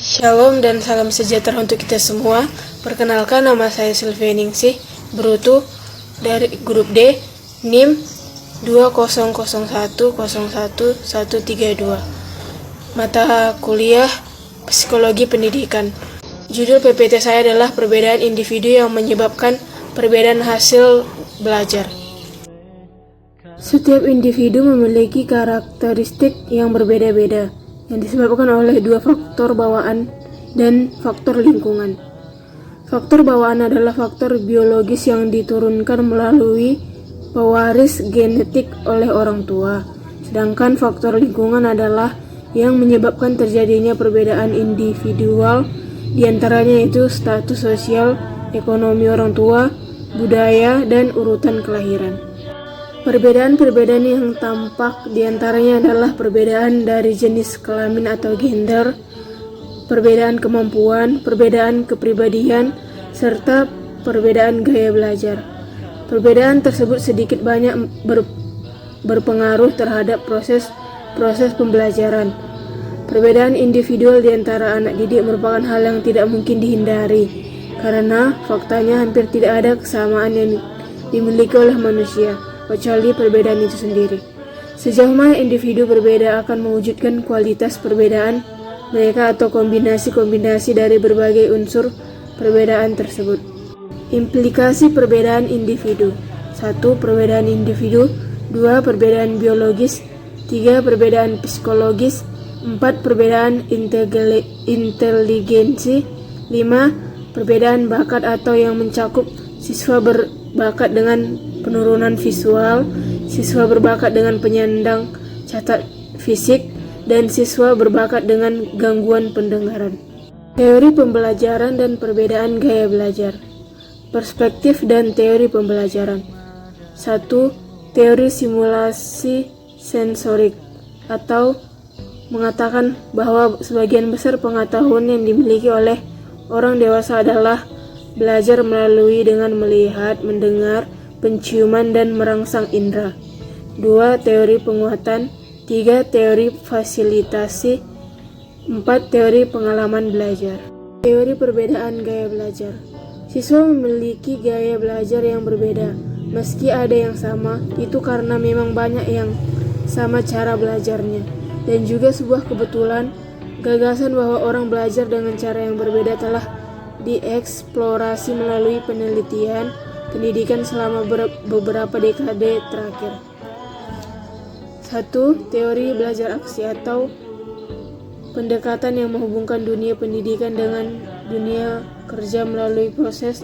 Shalom dan salam sejahtera untuk kita semua. Perkenalkan, nama saya Sylvia Ningsih, Brutu dari grup D, NIM 200101132. Mata kuliah Psikologi Pendidikan. Judul PPT saya adalah perbedaan individu yang menyebabkan perbedaan hasil belajar. Setiap individu memiliki karakteristik yang berbeda-beda, yang disebabkan oleh dua faktor bawaan dan faktor lingkungan. Faktor bawaan adalah faktor biologis yang diturunkan melalui pewaris genetik oleh orang tua, sedangkan faktor lingkungan adalah yang menyebabkan terjadinya perbedaan individual, diantaranya itu status sosial, ekonomi orang tua, budaya, dan urutan kelahiran. Perbedaan-perbedaan yang tampak diantaranya adalah perbedaan dari jenis kelamin atau gender, perbedaan kemampuan, perbedaan kepribadian, serta perbedaan gaya belajar. Perbedaan tersebut sedikit banyak berpengaruh terhadap proses pembelajaran. Perbedaan individual di antara anak didik merupakan hal yang tidak mungkin dihindari, karena faktanya hampir tidak ada kesamaan yang dimiliki oleh manusia, kecuali perbedaan itu sendiri. Sejauh mana individu berbeda akan mewujudkan kualitas perbedaan mereka atau kombinasi-kombinasi dari berbagai unsur perbedaan tersebut. Implikasi perbedaan individu. 1. Perbedaan individu. 2. Perbedaan biologis. 3. Perbedaan psikologis. 4. Perbedaan inteligensi. 5. Perbedaan bakat atau yang mencakup siswa berbakat dengan penurunan visual, siswa berbakat dengan penyandang cacat fisik, dan siswa berbakat dengan gangguan pendengaran. Teori pembelajaran dan perbedaan gaya belajar. Perspektif dan teori pembelajaran. 1. Teori simulasi sensorik atau mengatakan bahwa sebagian besar pengetahuan yang dimiliki oleh orang dewasa adalah belajar melalui dengan melihat, mendengar, penciuman, dan merangsang indera. 2. Teori penguatan. 3. Teori fasilitasi. 4. Teori pengalaman belajar. Teori perbedaan gaya belajar. Siswa memiliki gaya belajar yang berbeda. Meski ada yang sama, itu karena memang banyak yang sama cara belajarnya. Dan juga sebuah kebetulan, gagasan bahwa orang belajar dengan cara yang berbeda telah dieksplorasi melalui penelitian pendidikan selama beberapa dekade terakhir. 1. Teori belajar aksi atau pendekatan yang menghubungkan dunia pendidikan dengan dunia kerja melalui proses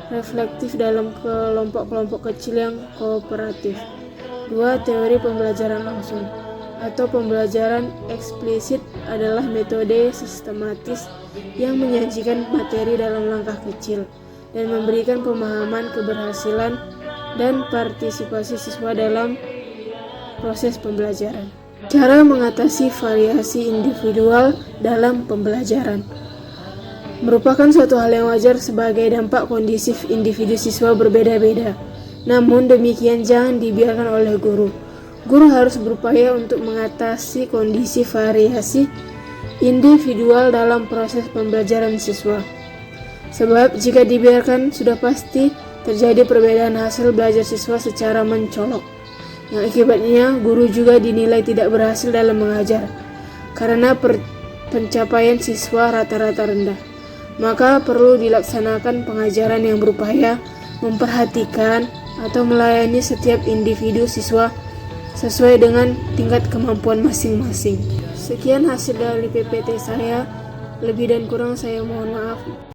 reflektif dalam kelompok-kelompok kecil yang kooperatif. 2. Teori pembelajaran langsung atau pembelajaran eksplisit adalah metode sistematis yang menyajikan materi dalam langkah kecil dan memberikan pemahaman keberhasilan dan partisipasi siswa dalam proses pembelajaran. Cara mengatasi variasi individual dalam pembelajaran merupakan suatu hal yang wajar sebagai dampak kondisi individu siswa berbeda-beda. Namun demikian jangan dibiarkan oleh guru. Guru harus berupaya untuk mengatasi kondisi variasi individual dalam proses pembelajaran siswa. Sebab jika dibiarkan, sudah pasti terjadi perbedaan hasil belajar siswa secara mencolok, yang akibatnya guru juga dinilai tidak berhasil dalam mengajar, karena pencapaian siswa rata-rata rendah. Maka perlu dilaksanakan pengajaran yang berupaya memperhatikan atau melayani setiap individu siswa sesuai dengan tingkat kemampuan masing-masing. Sekian hasil dari PPT saya, lebih dan kurang saya mohon maaf.